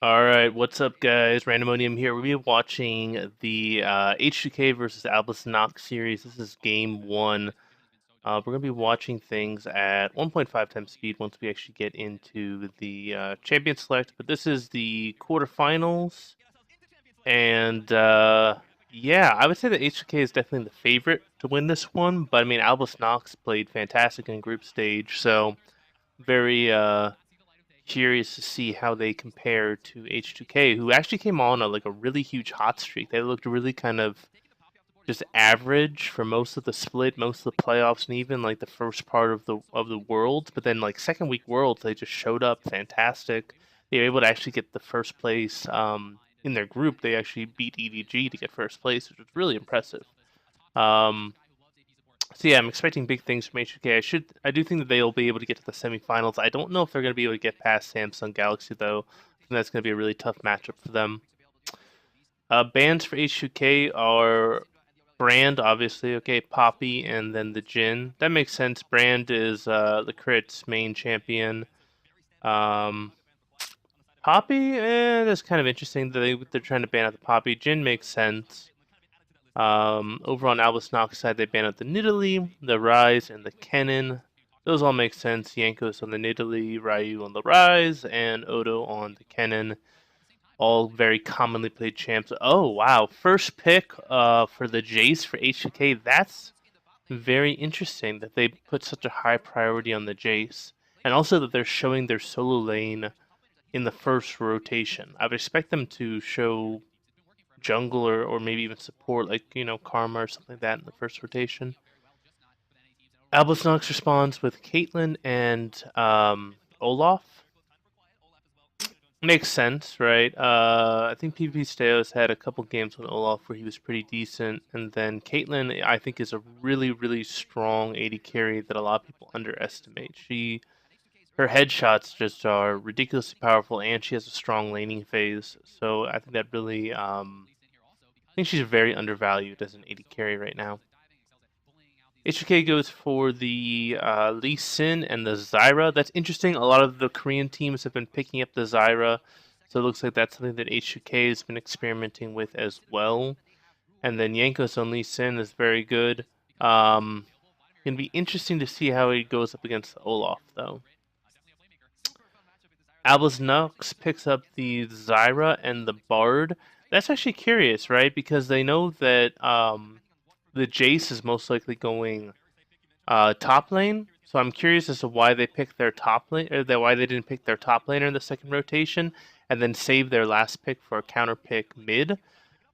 Alright, what's up guys? Randomonium here. We'll be watching the H2K versus Albus Nox series. This is game one. We're going to be watching things at 1.5 times speed once we actually get into the champion select. But this is the quarterfinals. And yeah, I would say that H2K is definitely the favorite to win this one. But I mean, Albus Nox played fantastic in group stage. So very curious to see how they compare to H2K, who actually came on like a really huge hot streak. They looked really kind of just average for most of the split, most of the playoffs, and even like the first part of the Worlds. But then like second week Worlds, they just showed up fantastic. They were able to actually get the first place in their group. They actually beat EDG to get first place, which was really impressive. Um, so yeah, I'm expecting big things from H2K. I do think that they'll be able to get to the semifinals. I don't know if they're going to be able to get past Samsung Galaxy though. I think that's going to be a really tough matchup for them. Bans for H2K are Brand, obviously. Okay, Poppy, and then the Jin. That makes sense. Brand is the Crit's main champion. Um, Poppy, that's kind of interesting that they're trying to ban out the Poppy. Jin makes sense. Over on Albus Nox side, they ban out the Nidalee, the Rise, and the Kennen. Those all make sense. Yankos on the Nidalee, Ryu on the Rise, and Odo on the Kennen. All very commonly played champs. Oh, wow. First pick for the Jace for H2K. That's very interesting that they put such a high priority on the Jace. And also that they're showing their solo lane in the first rotation. I would expect them to show jungle or maybe even support, like, Karma or something like that in the first rotation. Albus Nox responds with Caitlyn and Olaf. Makes sense, right? I think PvP Steos had a couple games with Olaf where he was pretty decent, and then Caitlyn, I think, is a really, really strong AD carry that a lot of people underestimate. Her headshots just are ridiculously powerful, and she has a strong laning phase. So I think that really, I think she's very undervalued as an AD carry right now. H2K goes for the Lee Sin and the Zyra. That's interesting. A lot of the Korean teams have been picking up the Zyra, so it looks like that's something that H2K has been experimenting with as well. And then Yankos on Lee Sin is very good. Gonna be interesting to see how he goes up against Olaf, though. Albus Nox picks up the Zyra and the Bard. That's actually curious, right? Because they know that the Jace is most likely going top lane. So I'm curious as to why they picked their top lane, or why they didn't pick their top laner in the second rotation, and then save their last pick for a counter pick mid.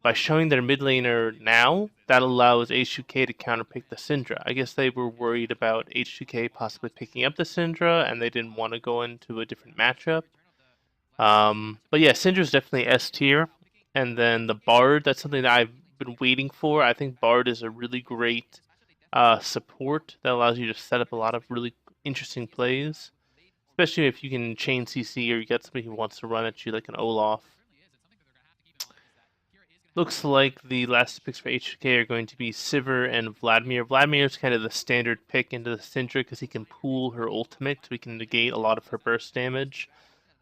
By showing their mid laner now, that allows H2K to counter pick the Syndra. I guess they were worried about H2K possibly picking up the Syndra, and they didn't want to go into a different matchup. But yeah, Syndra's definitely S tier. And then the Bard, that's something that I've been waiting for. I think Bard is a really great support that allows you to set up a lot of really interesting plays, especially if you can chain CC or you get somebody who wants to run at you like an Olaf. Looks like the last picks for H2K are going to be Sivir and Vladimir. Vladimir is kind of the standard pick into the Syndra because he can pool her ultimate, so he can negate a lot of her burst damage.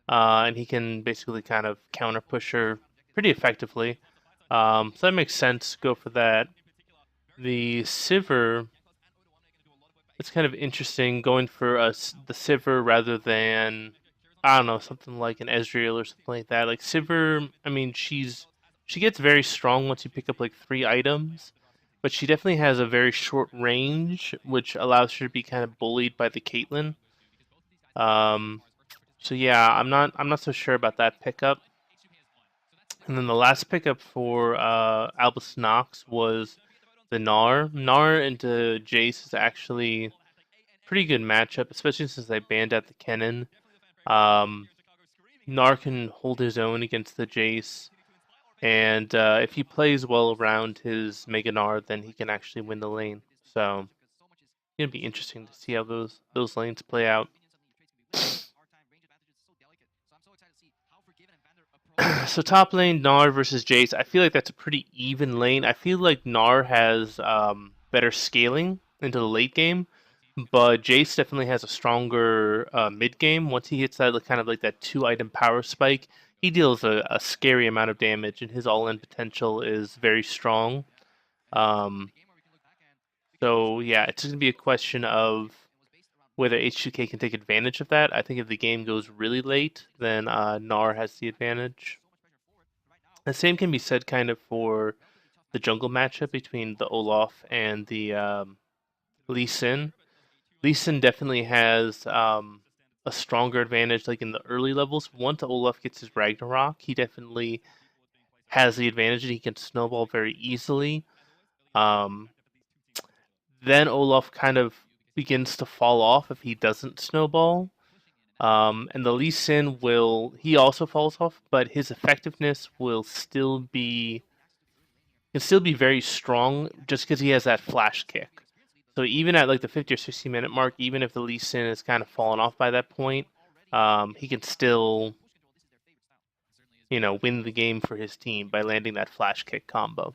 And he can basically kind of counter push her pretty effectively. So that makes sense. Go for that. The Sivir, it's kind of interesting going for the Sivir rather than, I don't know, something like an Ezreal or something like that. Like Sivir, I mean, she gets very strong once you pick up like 3 items, but she definitely has a very short range, which allows her to be kind of bullied by the Caitlyn. Um, so yeah, I'm not so sure about that pickup. And then the last pickup for Albus Nox was the Gnar. Gnar into Jace is actually pretty good matchup, especially since they banned out the Kennen. Um, Gnar can hold his own against the Jace, and if he plays well around his Mega Gnar, then he can actually win the lane. So it's gonna be interesting to see how those lanes play out. So top lane Gnar versus Jace. I feel like that's a pretty even lane. I feel like Gnar has better scaling into the late game, but Jace definitely has a stronger mid game. Once he hits that kind of like that 2 item power spike, he deals a scary amount of damage, and his all-in potential is very strong. Um, so yeah, it's going to be a question of whether H2K can take advantage of that. I think if the game goes really late, then Gnar has the advantage. The same can be said kind of for the jungle matchup between the Olaf and the Lee Sin. Lee Sin definitely has a stronger advantage like in the early levels. Once Olaf gets his Ragnarok, he definitely has the advantage and he can snowball very easily. Um, then Olaf kind of begins to fall off if he doesn't snowball. And the Lee Sin he also falls off, but his effectiveness will still be can still be very strong just because he has that flash kick. So even at like the 50 or 60 minute mark, even if the Lee Sin is kind of fallen off by that point, he can still, win the game for his team by landing that flash kick combo.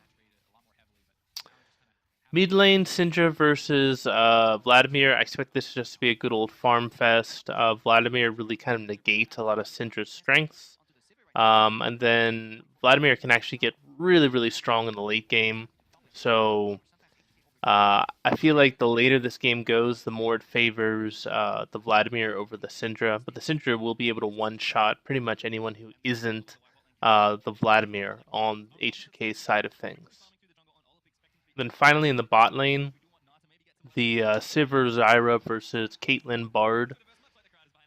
Mid lane, Syndra versus Vladimir. I expect this just to be a good old farm fest. Vladimir really kind of negates a lot of Syndra's strengths. And then Vladimir can actually get really, really strong in the late game. So I feel like the later this game goes, the more it favors the Vladimir over the Syndra. But the Syndra will be able to one-shot pretty much anyone who isn't the Vladimir on H2K's side of things. Then finally in the bot lane, the Sivir Zyra versus Caitlyn Bard.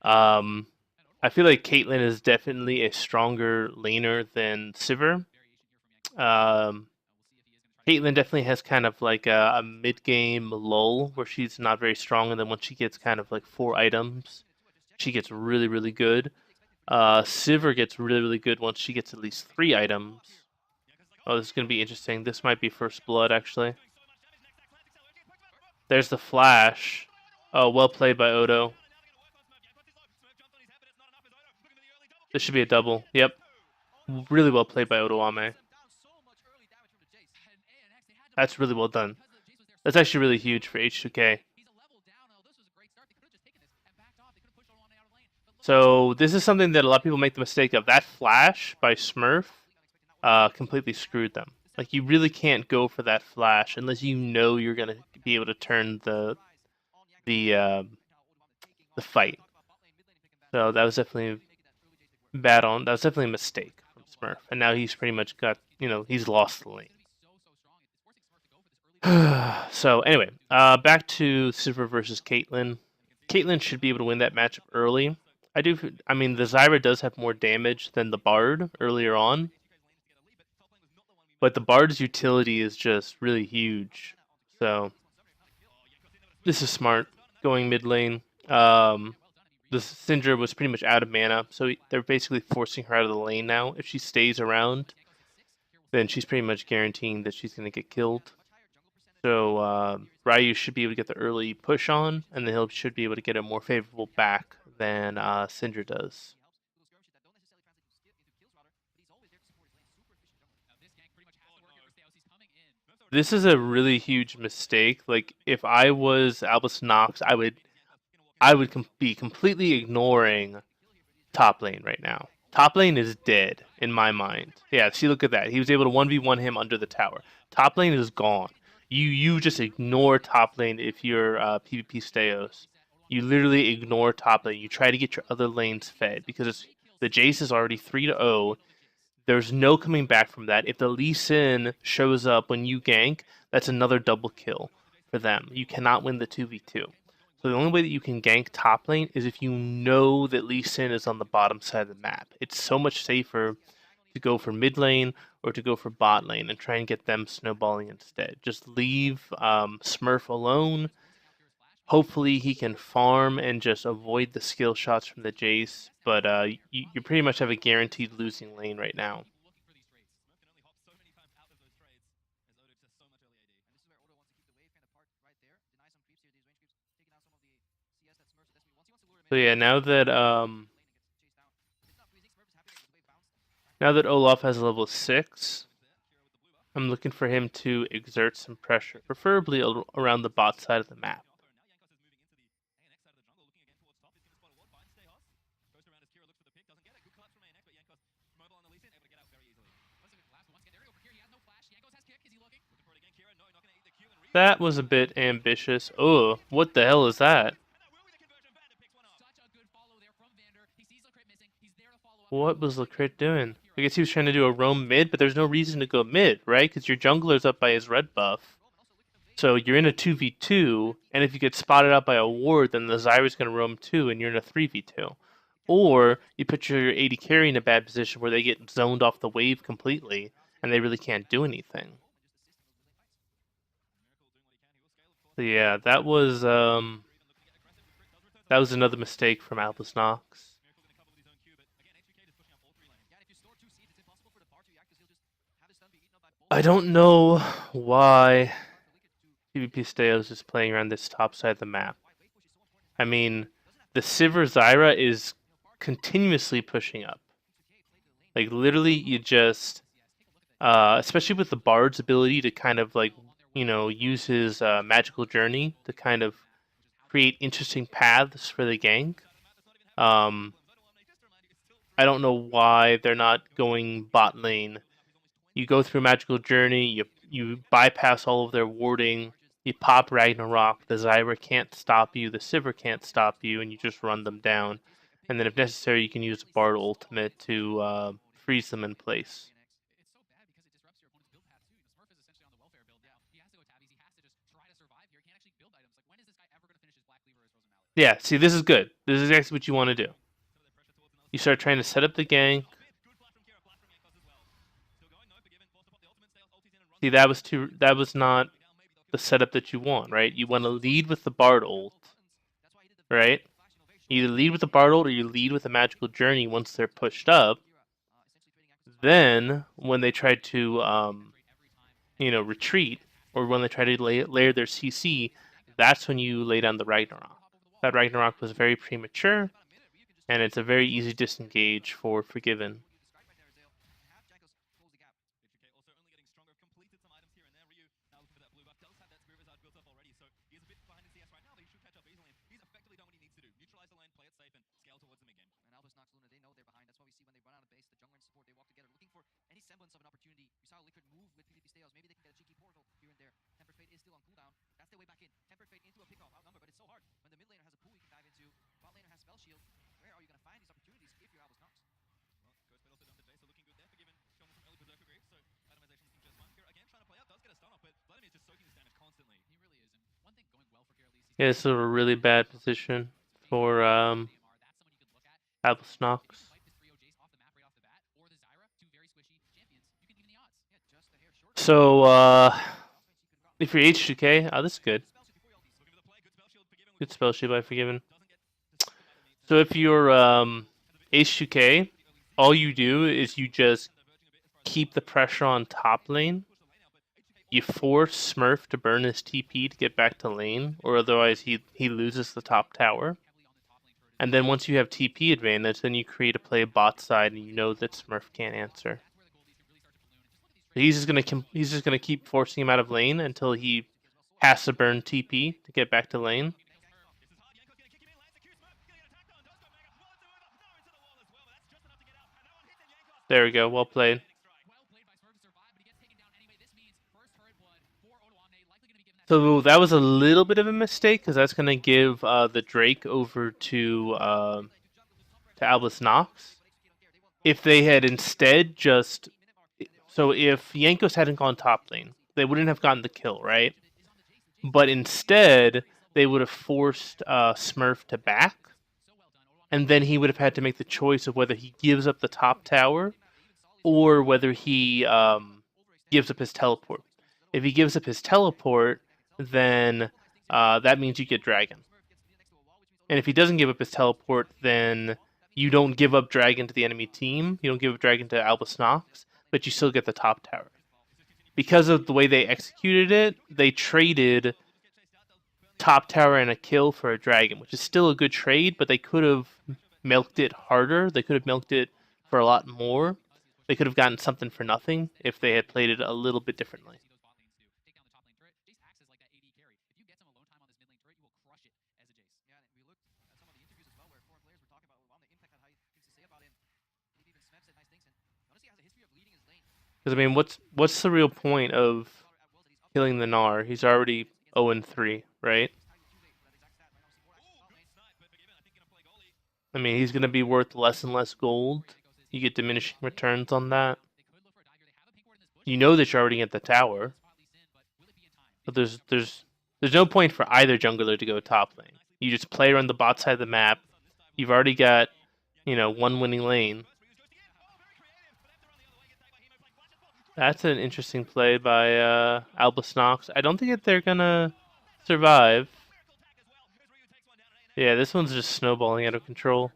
I feel like Caitlyn is definitely a stronger laner than Sivir. Caitlyn definitely has kind of like a mid-game lull where she's not very strong, and then once she gets kind of like 4 items, she gets really, really good. Sivir gets really, really good once she gets at least 3 items. Oh, this is going to be interesting. This might be first blood, actually. There's the flash. Oh, well played by Odo. This should be a double. Yep. Really well played by Odo Ame. That's really well done. That's actually really huge for H2K. So this is something that a lot of people make the mistake of. That flash by Smurf completely screwed them. Like, you really can't go for that flash unless you know you're gonna be able to turn the fight. So that was definitely bad on. That was definitely a mistake from Smurf, and now he's pretty much got he's lost the lane. So anyway, back to Sivir versus Caitlyn. Caitlyn should be able to win that matchup early. I mean, the Zyra does have more damage than the Bard earlier on, but the Bard's utility is just really huge. So this is smart, going mid lane. The Syndra was pretty much out of mana, so they're basically forcing her out of the lane now. If she stays around, then she's pretty much guaranteeing that she's going to get killed. So Ryu should be able to get the early push on, and then he should be able to get a more favorable back than Syndra does. This is a really huge mistake. Like, if I was Albus Nox, I would be completely ignoring top lane right now. Top lane is dead in my mind. Yeah, see, look at that. He was able to 1v1 him under the tower. Top lane is gone. You just ignore top lane if you're PvP Steos. You literally ignore top lane. You try to get your other lanes fed because the Jace is already 3-0. There's no coming back from that. If the Lee Sin shows up when you gank, that's another double kill for them. You cannot win the 2v2. So the only way that you can gank top lane is if you know that Lee Sin is on the bottom side of the map. It's so much safer to go for mid lane or to go for bot lane and try and get them snowballing instead. Just leave Smurf alone. Hopefully he can farm and just avoid the skill shots from the Jace, but you pretty much have a guaranteed losing lane right now. So yeah, now that Olaf has a level 6, I'm looking for him to exert some pressure, preferably around the bot side of the map. That was a bit ambitious. Oh, what the hell is that? What was the crit doing? I guess he was trying to do a roam mid, but there's no reason to go mid, right? Because your jungler's up by his red buff. So you're in a 2v2, and if you get spotted out by a ward, then the Zyra's going to roam too, and you're in a 3v2. Or you put your AD carry in a bad position where they get zoned off the wave completely, and they really can't do anything. So yeah, that was another mistake from Albus Nox. I don't know why PvP Steo is just playing around this top side of the map. I mean, the Sivir Zyra is continuously pushing up. Like, literally, you just, especially with the Bard's ability to kind of, like, use his magical journey to kind of create interesting paths for the gank. I don't know why they're not going bot lane. You go through Magical Journey, you bypass all of their warding, you pop Ragnarok, the Zyra can't stop you, the Sivir can't stop you, and you just run them down. And then if necessary, you can use a Bard ultimate to freeze them in place. Yeah, see, this is good. This is exactly what you want to do. You start trying to set up the gank. See, that was not the setup that you want, right? You want to lead with the Bard ult, right? You either lead with the Bard ult or you lead with a Magical Journey once they're pushed up. Then, when they try to, retreat, or when they try to layer their CC, that's when you lay down the Ragnarok. That Ragnarok was very premature, and it's a very easy disengage for Forgiven. Yeah, this is a really bad position for Albus Nox. So, if you're H2K, this is good. Good spell shield by Forgiven. So if you're H2K, all you do is you just keep the pressure on top lane. You force Smurf to burn his TP to get back to lane, or otherwise he loses the top tower. And then once you have TP advantage, then you create a play bot side, and you know that Smurf can't answer. So he's just gonna keep forcing him out of lane until he has to burn TP to get back to lane. There we go. Well played. So that was a little bit of a mistake because that's going to give the Drake over to Albus Nox. If they had instead just... So if Jankos hadn't gone top lane, they wouldn't have gotten the kill, right? But instead, they would have forced Smurf to back. And then he would have had to make the choice of whether he gives up the top tower or whether he gives up his teleport. If he gives up his teleport, then that means you get Dragon. And if he doesn't give up his teleport, then you don't give up Dragon to the enemy team. You don't give up Dragon to Albus Nox, but you still get the top tower. Because of the way they executed it, they traded top tower and a kill for a Dragon, which is still a good trade, but they could have milked it harder. They could have milked it for a lot more. They could have gotten something for nothing if they had played it a little bit differently. Because I mean, what's the real point of killing the Gnar. He's already 0-3, right? I mean, he's going to be worth less and less gold. You get diminishing returns on that. You know that you're already at the tower. But there's no point for either jungler to go top lane. You just play around the bot side of the map. You've already got, one winning lane. That's an interesting play by Albus Nox. I don't think that they're gonna survive. Yeah, this one's just snowballing out of control.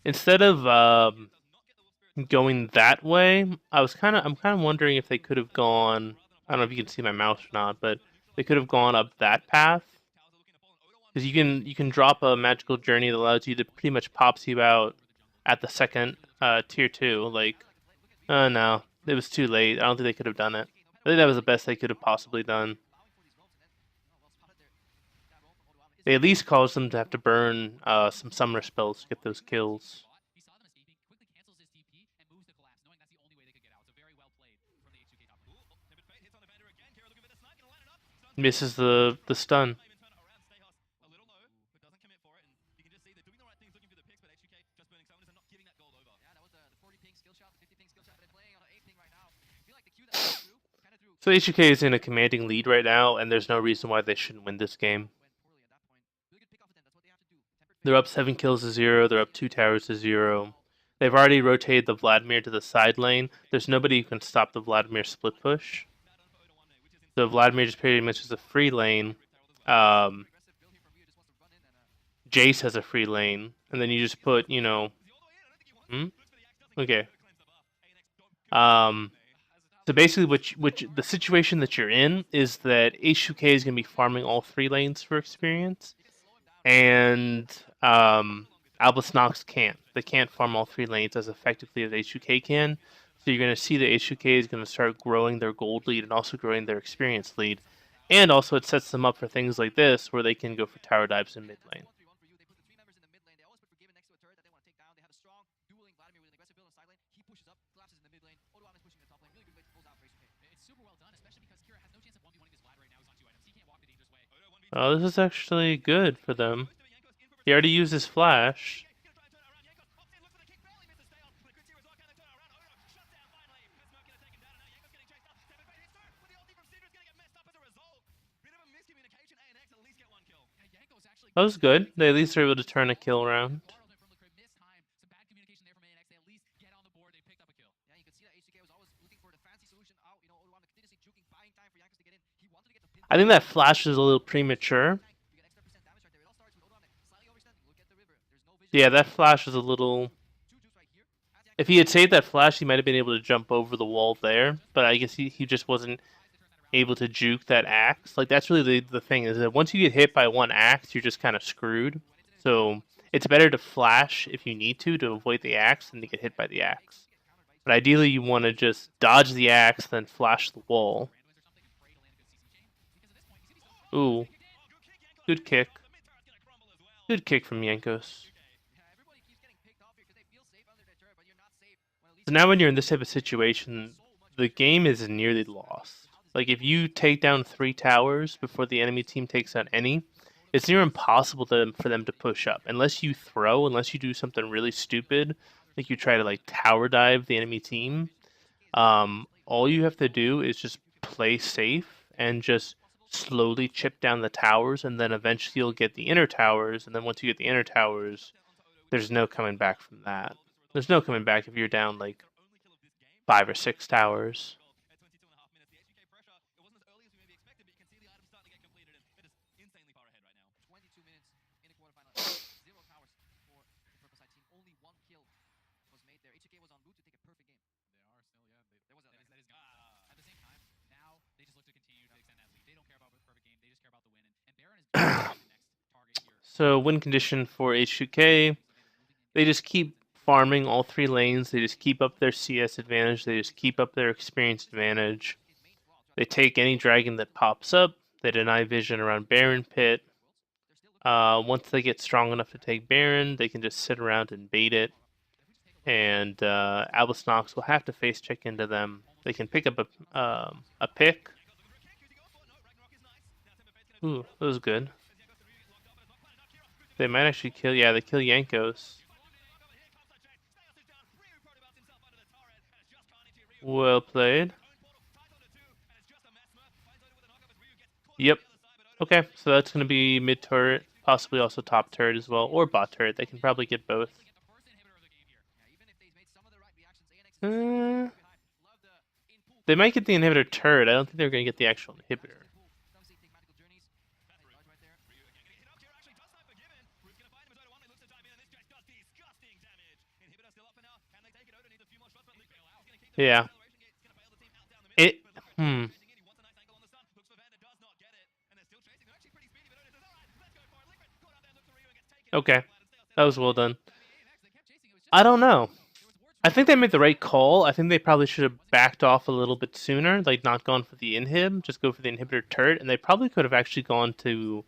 Instead of going that way, I'm kind of wondering if they could have gone. I don't know if you can see my mouse or not, but they could have gone up that path because you can drop a magical journey that allows you to pretty much pops you out at the second tier 2. Like, no, it was too late. I don't think they could have done it. I think that was the best they could have possibly done. They at least caused them to have to burn some summoner spells to get those kills. Misses the stun. So H2K is in a commanding lead right now, and there's no reason why they shouldn't win this game. They're up 7 kills to 0. They're up 2 towers to 0. They've already rotated the Vladimir to the side lane. There's nobody who can stop the Vladimir split push. So Vladimir just pretty much is a free lane. Jace has a free lane, and then you just put, Okay. So basically, which the situation that you're in is that H2K is going to be farming all 3 lanes for experience, and Albus Nox can't. They can't farm all 3 lanes as effectively as H2K can. So you're going to see that H2K is going to start growing their gold lead and also growing their experience lead. And also it sets them up for things like this where they can go for tower dives in mid lane. Oh, this is actually good for them. He already used his flash. That was good. They at least were able to turn a kill around. I think that flash was a little premature. Yeah, that flash was a little... If he had saved that flash, he might have been able to jump over the wall there, but I guess he just wasn't able to juke that axe. Like, that's really the thing, is that once you get hit by one axe, you're just kind of screwed. So it's better to flash if you need to avoid the axe than to get hit by the axe. But ideally, you want to just dodge the axe, then flash the wall. Ooh. Good kick. Good kick from Jankos. So now when you're in this type of situation, the game is nearly lost. Like, if you take down 3 towers before the enemy team takes out any, it's near impossible for them to push up. Unless you do something really stupid, like you try to like tower dive the enemy team, all you have to do is just play safe and just slowly chip down the towers, and then eventually you'll get the inner towers, and then once you get the inner towers, there's no coming back from that. There's no coming back if you're down like 5 or 6 towers. So win condition for H2K, they just keep farming all 3 lanes. They just keep up their CS advantage. They just keep up their experience advantage. They take any dragon that pops up. They deny vision around Baron Pit. Once they get strong enough to take Baron, they can just sit around and bait it. and Albus Nox will have to face check into them. They can pick up a pick. Ooh, that was good. They might actually kill. Yeah, they kill Yankos. Well played. Yep. Okay, so that's going to be mid turret, possibly also top turret as well, or bot turret. They can probably get both. Uh, they might get the inhibitor turret. I don't think they're going to get the actual inhibitor. Yeah. It. Hmm. Okay. That was well done. I don't know. I think they made the right call. I think they probably should have backed off a little bit sooner, like not gone for the inhib, just go for the inhibitor turret, and they probably could have actually gone to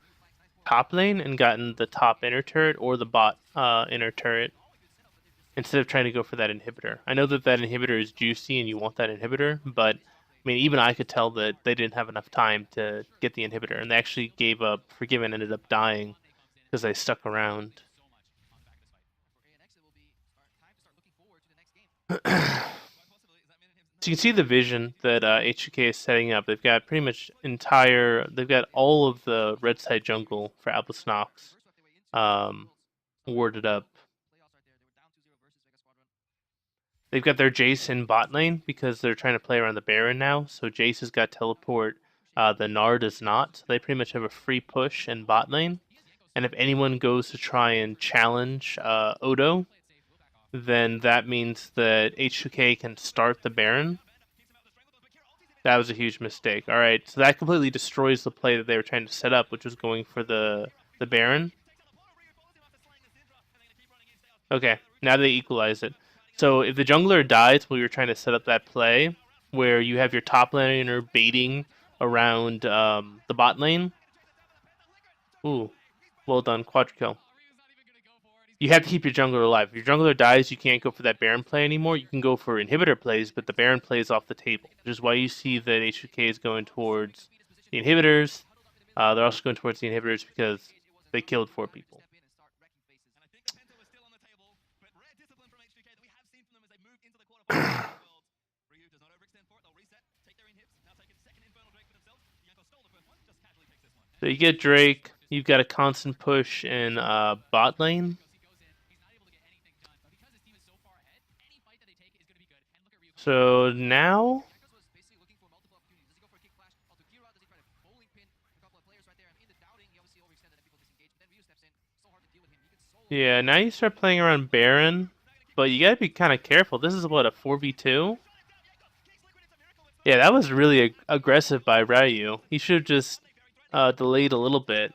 top lane and gotten the top inner turret or the bot inner turret instead of trying to go for that inhibitor. I know that that inhibitor is juicy and you want that inhibitor, but I mean, even I could tell that they didn't have enough time to get the inhibitor, and they actually gave up. Forgiven ended up dying because they stuck around. So you can see the vision that H2K is setting up. They've got pretty much they've got all of the red side jungle for Albus Nox warded up. They've got their Jace in bot lane because they're trying to play around the Baron now. So Jace has got teleport. The Gnar does not. So they pretty much have a free push in bot lane. And if anyone goes to try and challenge Odo, then that means that H2K can start the Baron. That was a huge mistake. All right, so that completely destroys the play that they were trying to set up, which was going for the Baron. Okay, now they equalize it. So if the jungler dies while you're trying to set up that play, where you have your top laner baiting around the bot lane, ooh, well done, quadra kill. You have to keep your jungler alive. If your jungler dies, you can't go for that Baron play anymore. You can go for inhibitor plays, but the Baron plays off the table, which is why you see that H2K is going towards the inhibitors. They're also going towards the inhibitors because they killed 4 people. So you get Drake. You've got a constant push in bot lane. So now, yeah, now you start playing around Baron, but you gotta be kind of careful. This is what, a 4v2? Yeah, that was really aggressive by Ryu. He should have just delayed a little bit.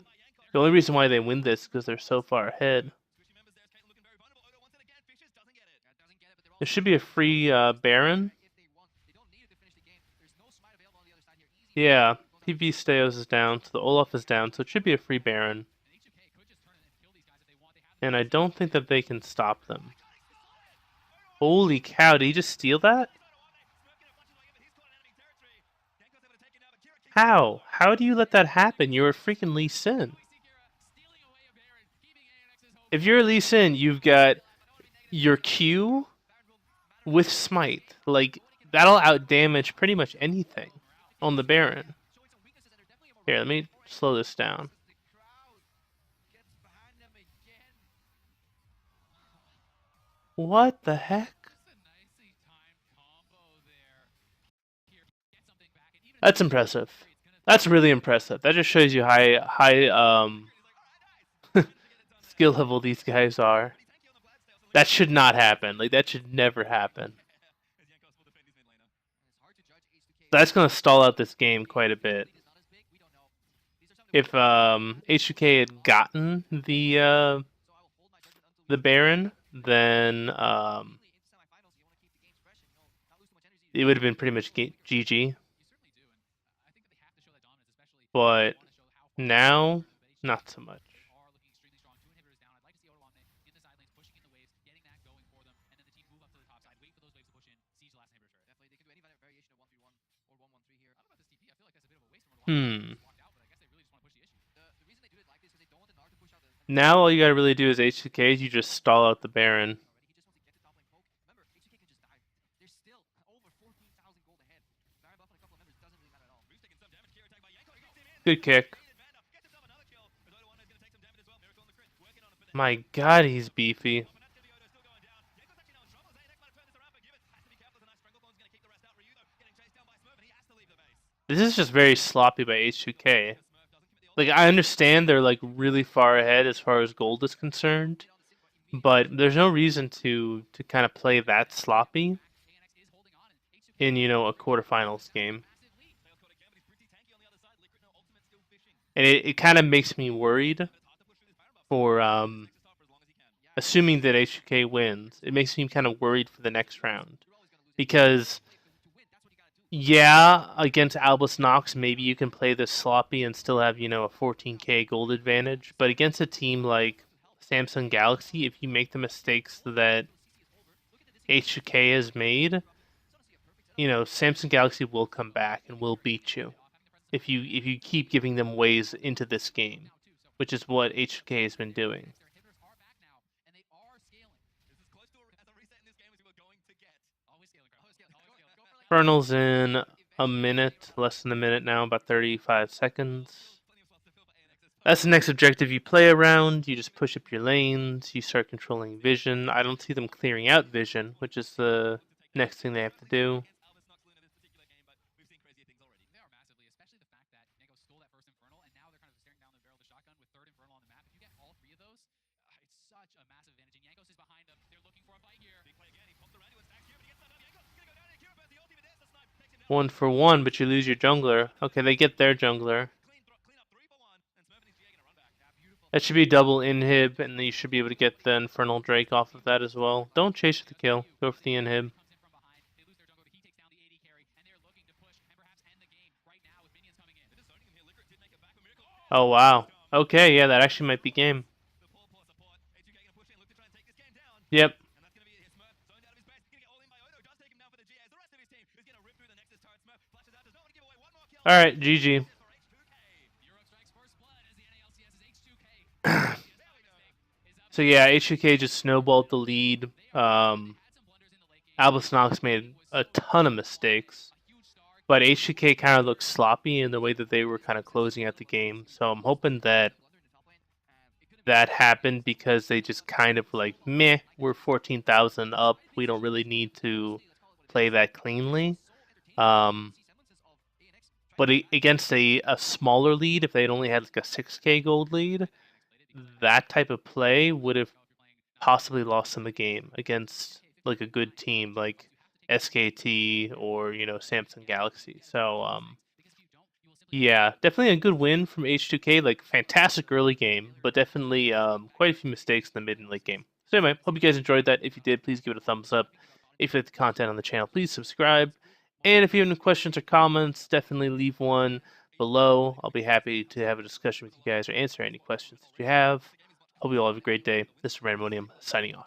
The only reason why they win this is because they're so far ahead. There should be a free Baron. Yeah, PV Steos is down, so the Olaf is down, so it should be a free Baron. And I don't think that they can stop them. Holy cow, did he just steal that? How? How do you let that happen? You're a freaking Lee Sin. If you're Lee Sin, you've got your Q with Smite. Like, that'll outdamage pretty much anything on the Baron. Here, let me slow this down. What the heck? That's impressive. That's really impressive. That just shows you high skill level these guys are. That should not happen. Like, that should never happen. That's gonna stall out this game quite a bit. If H2K had gotten the Baron, then it would have been pretty much GG. But now, not so much. Hmm. Now all you gotta really do is H2K. You just stall out the Baron. Good kick. My God, he's beefy. This is just very sloppy by H2K. Like, I understand they're like really far ahead as far as gold is concerned, but there's no reason to kind of play that sloppy in a quarterfinals game. And it kind of makes me worried for assuming that H2K wins. It makes me kind of worried for the next round because yeah, against Albus Nox, maybe you can play this sloppy and still have a 14k gold advantage. But against a team like Samsung Galaxy, if you make the mistakes that H2K has made, Samsung Galaxy will come back and will beat you if you keep giving them ways into this game, which is what H2K has been doing. Infernal's in a minute, less than a minute now, about 35 seconds. That's the next objective you play around. You just push up your lanes, you start controlling vision. I don't see them clearing out vision, which is the next thing they have to do. One for one, but you lose your jungler. Okay, they get their jungler. That should be double inhib, and then you should be able to get the Infernal Drake off of that as well. Don't chase for the kill. Go for the inhib. Oh, wow. Okay, yeah, that actually might be game. Yep. Alright, GG. So yeah, H2K just snowballed the lead. Albus Nox made a ton of mistakes, but H2K kind of looked sloppy in the way that they were kind of closing out the game. So I'm hoping that happened because they just kind of like, meh, we're 14,000 up. We don't really need to play that cleanly. But against a smaller lead, if they'd only had like a 6k gold lead, that type of play would have possibly lost them the game against like a good team like SKT or Samsung Galaxy. So yeah, definitely a good win from H2K. Like fantastic early game, but definitely quite a few mistakes in the mid and late game. So anyway, hope you guys enjoyed that. If you did, please give it a thumbs up. If you like the content on the channel, please subscribe. And if you have any questions or comments, definitely leave one below. I'll be happy to have a discussion with you guys or answer any questions that you have. Hope you all have a great day. This is Randomonium signing off.